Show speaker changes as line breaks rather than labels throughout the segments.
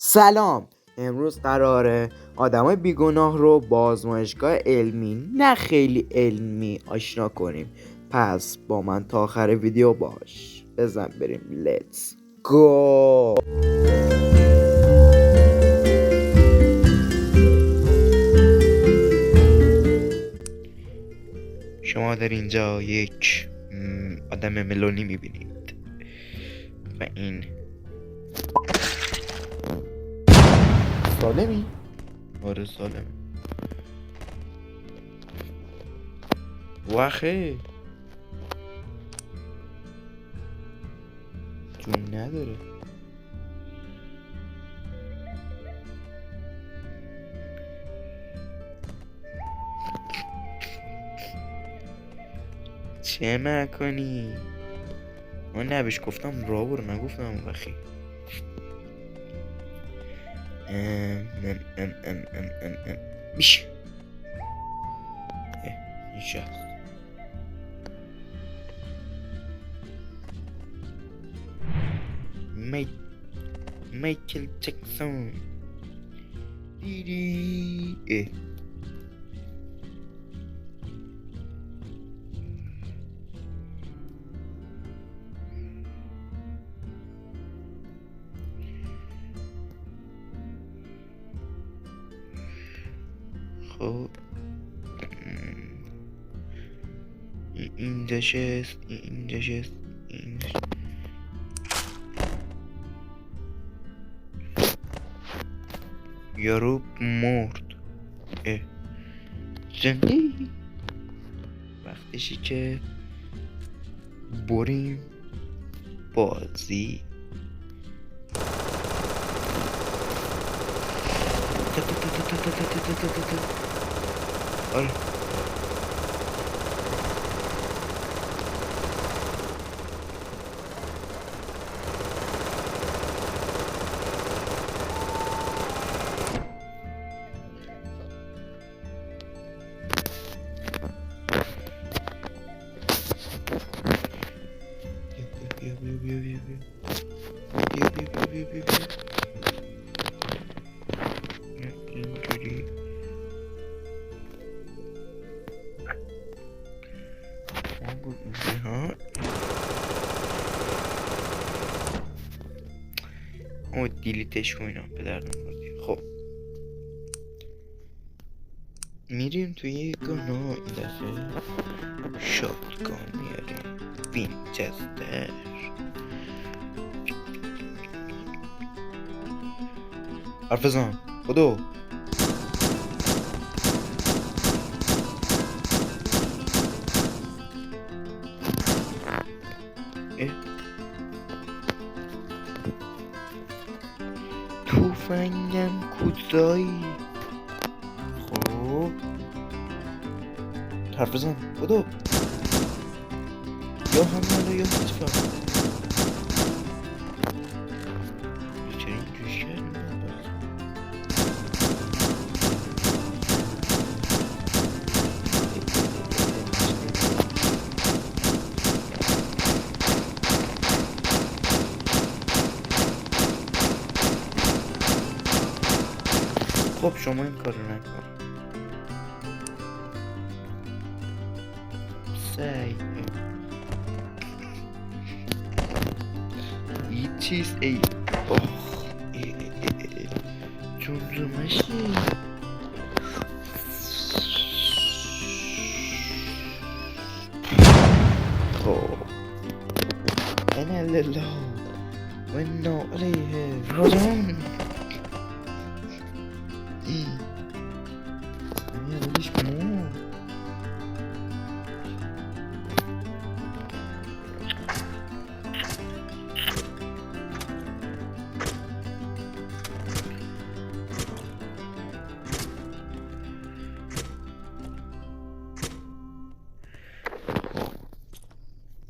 سلام. امروز قراره آدمای بیگناه رو با آزمایشگاه علمی نه خیلی علمی آشنا کنیم. پس با من تا آخر ویدیو باش. بزن بریم. لیتس گو. شما در اینجا یک آدم ملونی میبینید و این سالمی؟ آره سالم. واخه جون نداره. چه میکنی؟ من نبیش گفتم را برو، نگفتم اون وقتی بیش این شخص مایکل جکسون دیدی خب اینجا شست یارو مرد. زنده وقتشی که بریم بازی. آره اینجوری او دیلیتش کنم به درد نمی‌خوره. خب میریم توی گناه. این دفعه شاتگان میاریم. وینچستر حرف بزن خودو. توفنگم کجایی؟ خب حرف بزن خودو. یا همه یا هیچ فرق. چرا اینجوری کردیم؟ خب شما این کارو نکن. سعی این چیز ای جمجمشی خب انا لله و انا الیه راجعون. وليش مو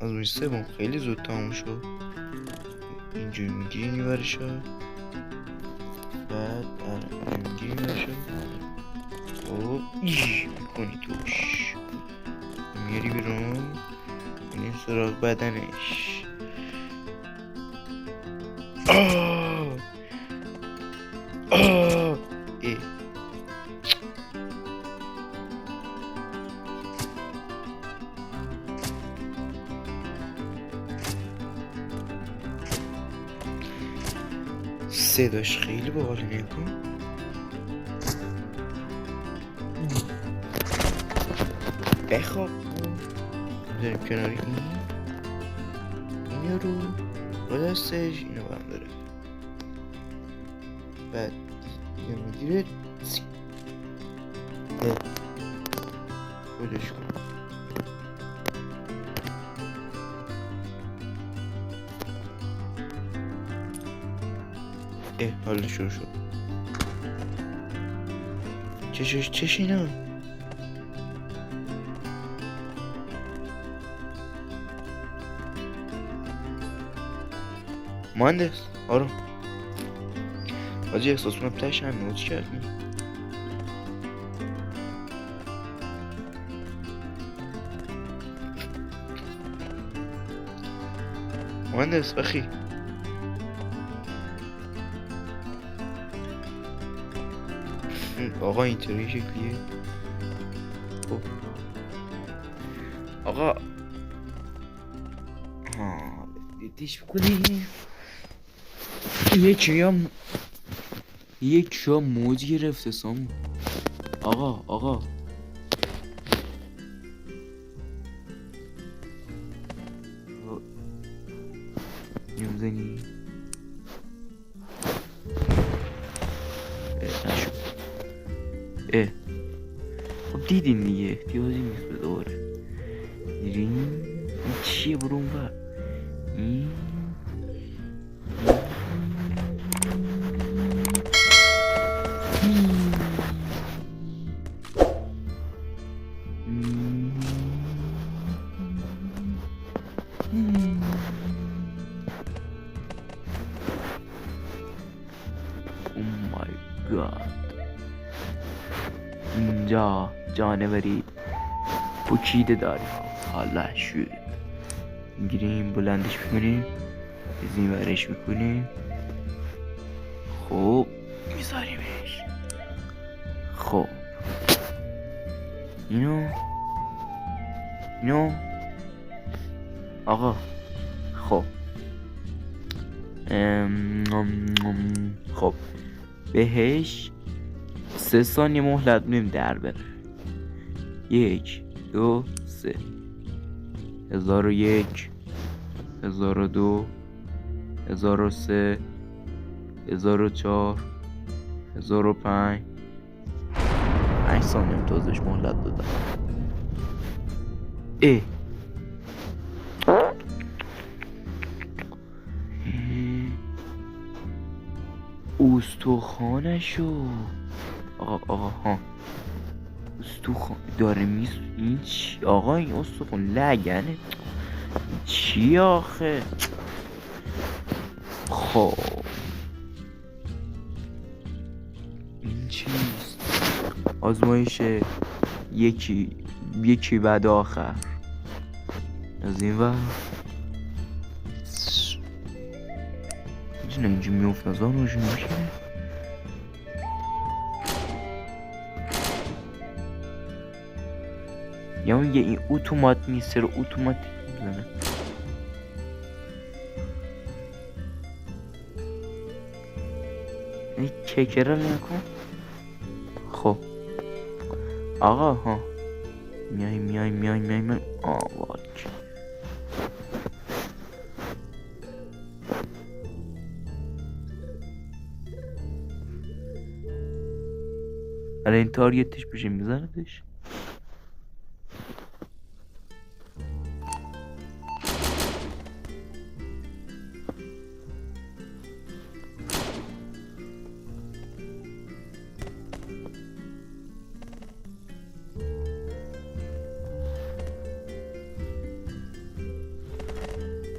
از سوم خیلی زود تموم شد. اینجوری میگیری این ورشا بعد اینجوری میگیری ورشا. خب میکنی توش میاری بیرون. این سراغ بدنش اه ای صداش خیلی باحاله نگاه. بخواب بذاریم کناری این رو با دستش اینو برداره بعد دیگه میگیره خودش کن. حالا شروع شد. چش اینا مهندس آروم حاجی احساس کنم تش هم نوچ کردیم. مهندس بخی آقا اینطوری شکلیه. خب آقا دیش بکنی یک شا موج گرفته سامو. آقا نمیزنی نشو. خب دیدین دیگه احتیاجی نیست به دوباره دیدین این چیه برو اون بر این اینجا جانوری پوکیده داریم. حالا شد میگیریم بلندش میکنیم از این ورش میکنیم. خب میذاریمش. خب اینو آقا خب خب بهش 3 ثانیه مهلت میدیم در بره. 1 2 3 1001 1002 1003 1004 1005 5 ثانیه تازش مهلت دادم. استخوانشو آقا ها استخوان داره این چی آقا این استخوان لگنه چی آخه. خب این چیست آزمایش یکی بعد آخر از این ور اینجا میفت نظام روش میشه. یا میگه این اتومات نیست رو اتوماتیک میزنه. این ککره نکن. خب آقا ها میای آواک الان این تارگتش بشه میزندش.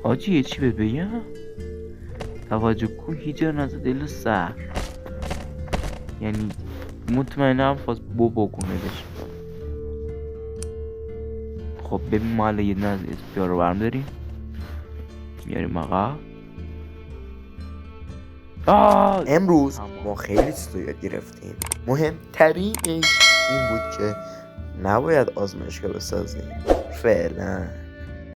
حاجی یه چی بهت بگم توجه کن هیچ جا نزد دل سر یعنی مطمئنم خواست بو کنه بشه. خب ببین ما الان یه دونه از اسپیا رو برم داریم میاریم آقا امروز ما خیلی چیزا یاد گرفتیم. مهمترینش این بود که نباید آزمایشگاه بسازیم. فعلا